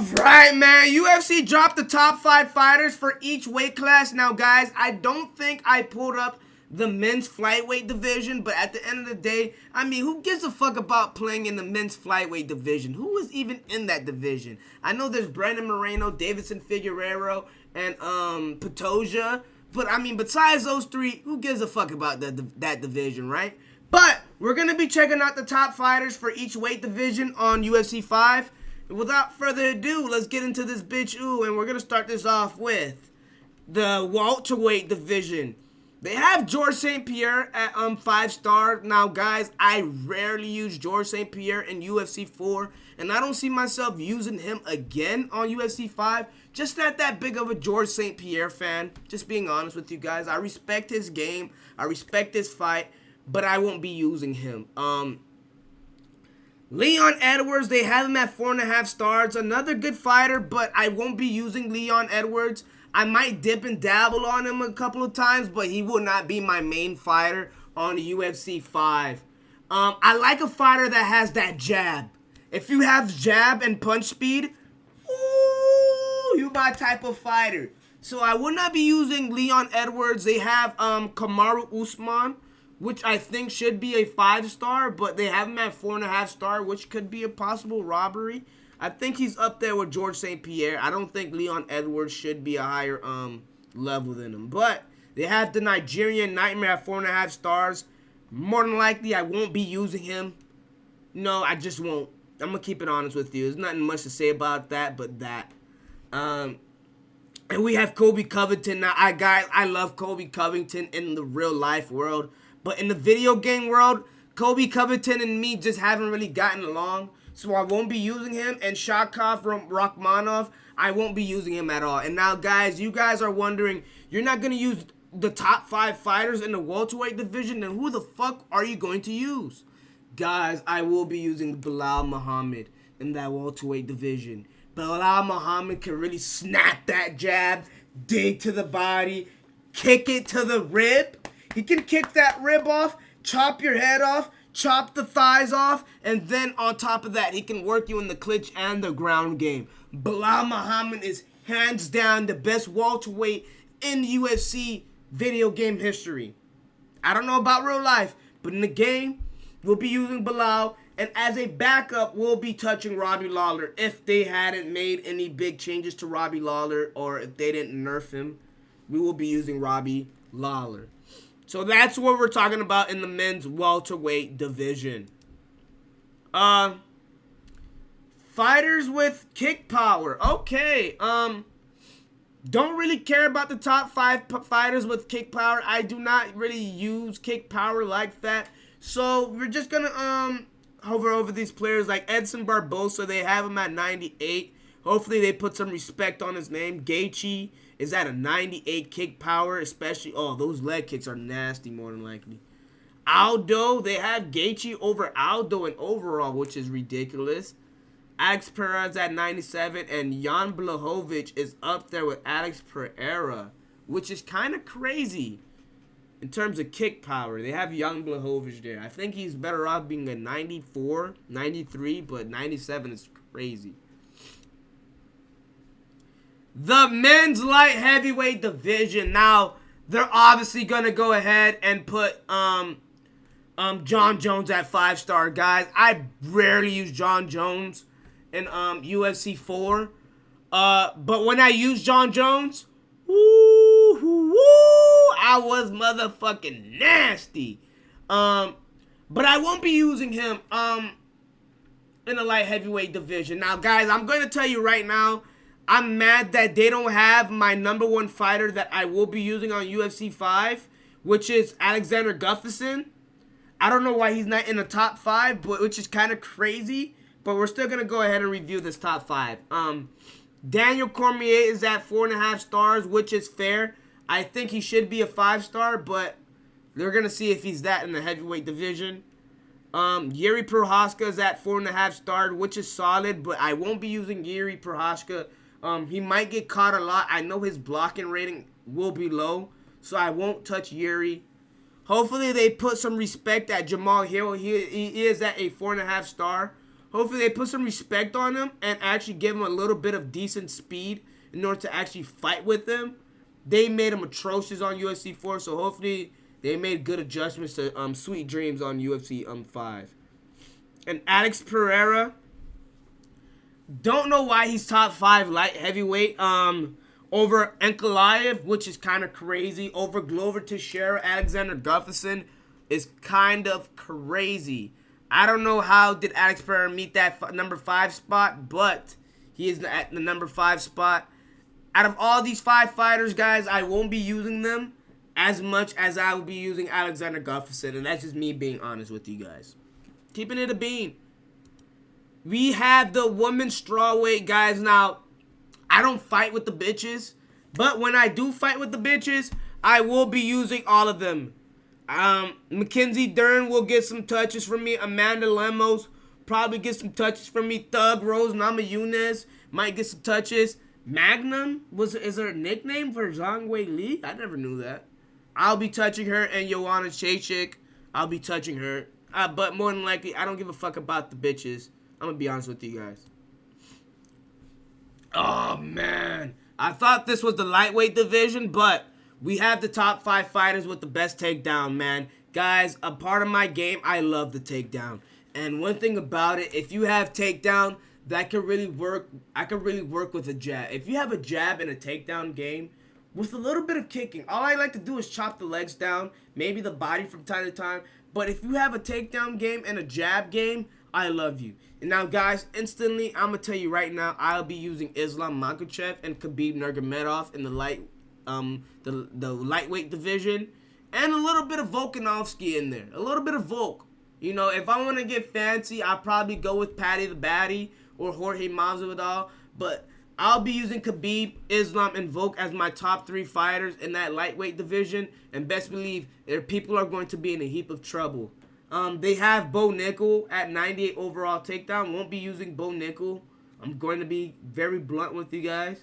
Alright, man. UFC dropped the top 5 fighters for each weight class. Now, guys, I don't think I pulled up the men's flyweight division, but at the end of the day, I mean, who gives a fuck about playing in the men's flyweight division? Who is even in that division? I know there's Brandon Moreno, Davidson Figueroa, and Patoja, but I mean, besides those three, who gives a fuck about that division, right? But we're going to be checking out the top fighters for each weight division on UFC 5. Without further ado, let's get into this bitch, and we're going to start this off with the welterweight division. They have George St. Pierre at 5-star. Now, guys, I rarely use George St. Pierre in UFC 4, and I don't see myself using him again on UFC 5. Just not that big of a George St. Pierre fan, just being honest with you guys. I respect his game, I respect his fight, but I won't be using him. Leon Edwards, they have him at 4.5 stars. Another good fighter, but I won't be using Leon Edwards. I might dip and dabble on him a couple of times, but he will not be my main fighter on UFC 5. I like a fighter that has that jab. If you have jab and punch speed, ooh, you my type of fighter. So I will not be using Leon Edwards. They have Kamaru Usman, which I think should be a 5-star, but they have him at 4.5 star, which could be a possible robbery. I think he's up there with George St. Pierre. I don't think Leon Edwards should be a higher level than him. But they have the Nigerian Nightmare at 4.5 stars. More than likely, I won't be using him. No, I just won't. I'm going to keep it honest with you. There's nothing much to say about that but that. And we have Colby Covington. Now, I love Colby Covington in the real life world. But in the video game world, Colby Covington and me just haven't really gotten along. So I won't be using him. And Shakov Rachmanov, I won't be using him at all. And now, guys, you guys are wondering, you're not going to use the top 5 fighters in the welterweight division? Then who the fuck are you going to use? Guys, I will be using Bilal Muhammad in that welterweight division. Bilal Muhammad can really snap that jab, dig to the body, kick it to the rib. He can kick that rib off, chop your head off, chop the thighs off, and then on top of that, he can work you in the clinch and the ground game. Bilal Muhammad is hands down the best welterweight in UFC video game history. I don't know about real life, but in the game, we'll be using Bilal, and as a backup, we'll be touching Robbie Lawler if they hadn't made any big changes to Robbie Lawler or if they didn't nerf him. We will be using Robbie Lawler. So that's what we're talking about in the men's welterweight division. Fighters with kick power. Okay. Don't really care about the top 5 fighters with kick power. I do not really use kick power like that. So we're just gonna hover over these players like Edson Barbosa. They have him at 98. Hopefully they put some respect on his name. Gaethje is at a 98 kick power, especially, those leg kicks are nasty more than likely. Aldo, they have Gaethje over Aldo in overall, which is ridiculous. Alex Pereira's at 97, and Jan Blachowicz is up there with Alex Pereira, which is kind of crazy in terms of kick power. They have Jan Blachowicz there. I think he's better off being a 94, 93, but 97 is crazy. The men's light heavyweight division. Now, they're obviously going to go ahead and put John Jones at 5-star, guys. I rarely use John Jones in UFC 4. But when I use John Jones, I was motherfucking nasty. But I won't be using him in the light heavyweight division. Now, guys, I'm going to tell you right now, I'm mad that they don't have my number 1 fighter that I will be using on UFC 5, which is Alexander Gustafsson. I don't know why he's not in the top 5, but which is kind of crazy. But we're still going to go ahead and review this top 5. Daniel Cormier is at 4.5 stars, which is fair. I think he should be a 5-star, but they're going to see if he's that in the heavyweight division. Yuri Prochazka is at 4.5 stars, which is solid, but I won't be using Yuri Prochazka. He might get caught a lot. I know his blocking rating will be low, so I won't touch Yuri. Hopefully they put some respect at Jamal Hill. He is at a 4.5 star. Hopefully they put some respect on him and actually give him a little bit of decent speed in order to actually fight with them. They made him atrocious on UFC 4, so hopefully they made good adjustments to Sweet Dreams on UFC 5. And Alex Pereira, don't know why he's top 5 light heavyweight over Ankalaev, which is kind of crazy. Over Glover Teixeira, Alexander Gustafsson is kind of crazy. I don't know how did Alex Pereira meet that number 5 spot, but he is at the number 5 spot. Out of all these 5 fighters, guys, I won't be using them as much as I will be using Alexander Gustafsson, and that's just me being honest with you guys. Keeping it a bean. We have the women's strawweight, guys. Now, I don't fight with the bitches, but when I do fight with the bitches, I will be using all of them. Mackenzie Dern will get some touches from me. Amanda Lemos probably get some touches from me. Thug Rose Namajunas might get some touches. Magnum is her nickname for Zhang Wei Li? I never knew that. I'll be touching her, and Joanna Jędrzejczyk, I'll be touching her. But more than likely, I don't give a fuck about the bitches. I'm gonna be honest with you guys. Oh man, I thought this was the lightweight division, but we have the top 5 fighters with the best takedown, man. Guys, a part of my game, I love the takedown. And one thing about it, if you have takedown, that can really work. I can really work with a jab. If you have a jab and a takedown game, with a little bit of kicking, all I like to do is chop the legs down, maybe the body from time to time. But if you have a takedown game and a jab game, I love you. And now, guys, instantly, I'm gonna tell you right now, I'll be using Islam Makhachev and Khabib Nurmagomedov in the lightweight division, and a little bit of Volkanovski in there, a little bit of Volk. You know, if I want to get fancy, I'll probably go with Paddy the Baddy or Jorge Masvidal, but I'll be using Khabib, Islam, and Volk as my top 3 fighters in that lightweight division, and best believe their people are going to be in a heap of trouble. They have Bo Nickel at 98 overall takedown. Won't be using Bo Nickel. I'm going to be very blunt with you guys.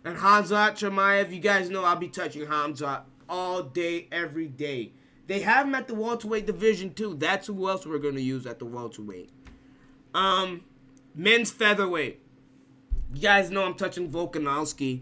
And Khamzat Chimaev, you guys know I'll be touching Khamzat all day, every day. They have him at the welterweight division too. That's who else we're going to use at the welterweight. Men's featherweight. You guys know I'm touching Volkanovski.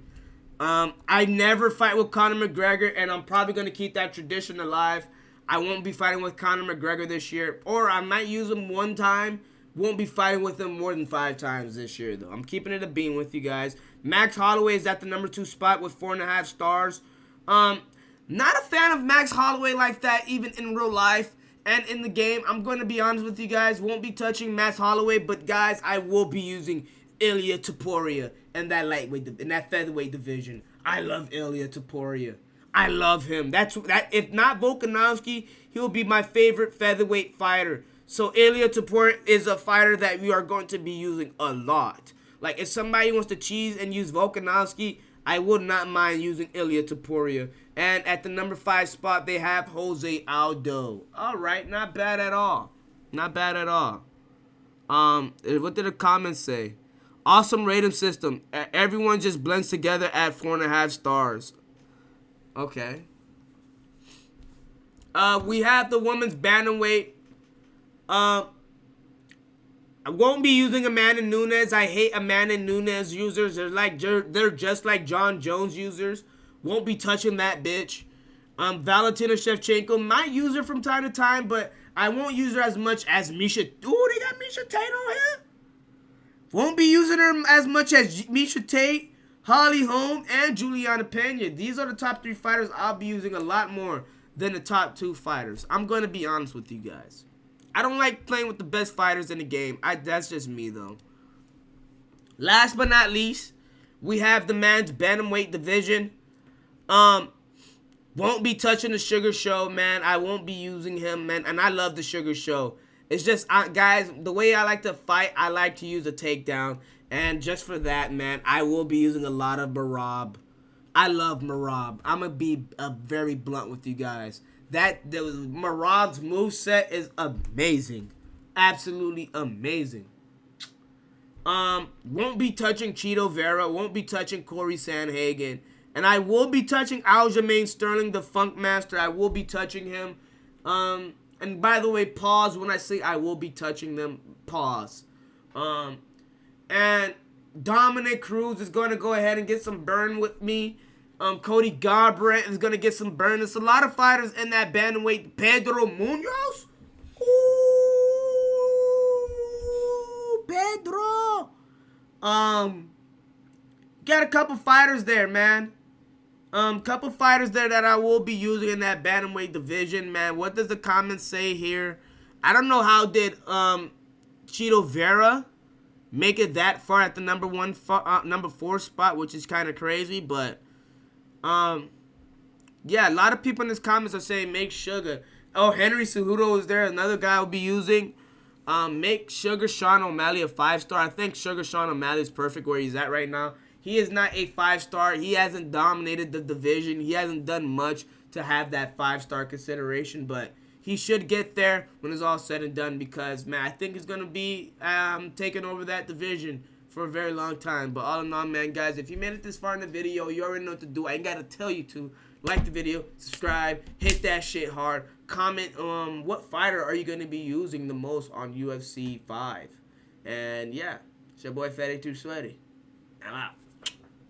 I never fight with Conor McGregor, and I'm probably going to keep that tradition alive. I won't be fighting with Conor McGregor this year. Or I might use him one time. Won't be fighting with him more than 5 times this year, though. I'm keeping it a bean with you guys. Max Holloway is at the number 2 spot with 4.5 stars. Not a fan of Max Holloway like that, even in real life and in the game. I'm going to be honest with you guys. Won't be touching Max Holloway, but guys, I will be using Ilia Topuria in that featherweight division. I love Ilia Topuria. I love him. That if not Volkanovski, he'll be my favorite featherweight fighter. So Ilia Topuria is a fighter that we are going to be using a lot. Like if somebody wants to cheese and use Volkanovski, I would not mind using Ilia Topuria. And at the number 5 spot, they have Jose Aldo. All right, not bad at all. Not bad at all. What did the comments say? Awesome rating system. Everyone just blends together at 4.5 stars. Okay. We have the women's bantamweight. I won't be using Amanda Nunes. I hate Amanda Nunes users. They're just like John Jones users. Won't be touching that bitch. Valentina Shevchenko might use her from time to time, but I won't use her as much as Misha. Ooh, they got Misha Tate on here. Won't be using her as much as Misha Tate, Holly Holm, and Juliana Pena. These are the top 3 fighters I'll be using a lot more than the top 2 fighters. I'm going to be honest with you guys. I don't like playing with the best fighters in the game. That's just me, though. Last but not least, we have the men's bantamweight division. Won't be touching the Sugar Show, man. I won't be using him, man. And I love the Sugar Show. It's just, guys, the way I like to fight, I like to use a takedown. And just for that, man, I will be using a lot of Marab. I love Marab. I'm going to be very blunt with you guys. Marab's moveset is amazing. Absolutely amazing. Won't be touching Cheeto Vera. Won't be touching Corey Sandhagen. And I will be touching Aljamain Sterling, the Funk Master. I will be touching him. And by the way, pause when I say I will be touching them. Pause. And Dominic Cruz is going to go ahead and get some burn with me. Cody Garbrandt is going to get some burn. There's a lot of fighters in that bantamweight. Pedro Munoz? Ooh, Pedro. Got a couple fighters there, man. Couple fighters there that I will be using in that bantamweight division, man. What does the comments say here? I don't know how did Chito Vera make it that far at the number 4 spot, which is kind of crazy, but yeah, a lot of people in this comments are saying make Sugar. Oh, Henry Cejudo is there, another guy I'll be using. Make Sugar Sean O'Malley a 5-star. I think Sugar Sean O'Malley is perfect where he's at right now. He is not a 5-star. He hasn't dominated the division. He hasn't done much to have that 5-star consideration, but he should get there when it's all said and done because, man, I think he's going to be taking over that division for a very long time. But all in all, man, guys, if you made it this far in the video, you already know what to do. I ain't got to tell you to. Like the video, subscribe, hit that shit hard. Comment what fighter are you going to be using the most on UFC 5. And, yeah, it's your boy Fatty Too Sweaty. I'm out.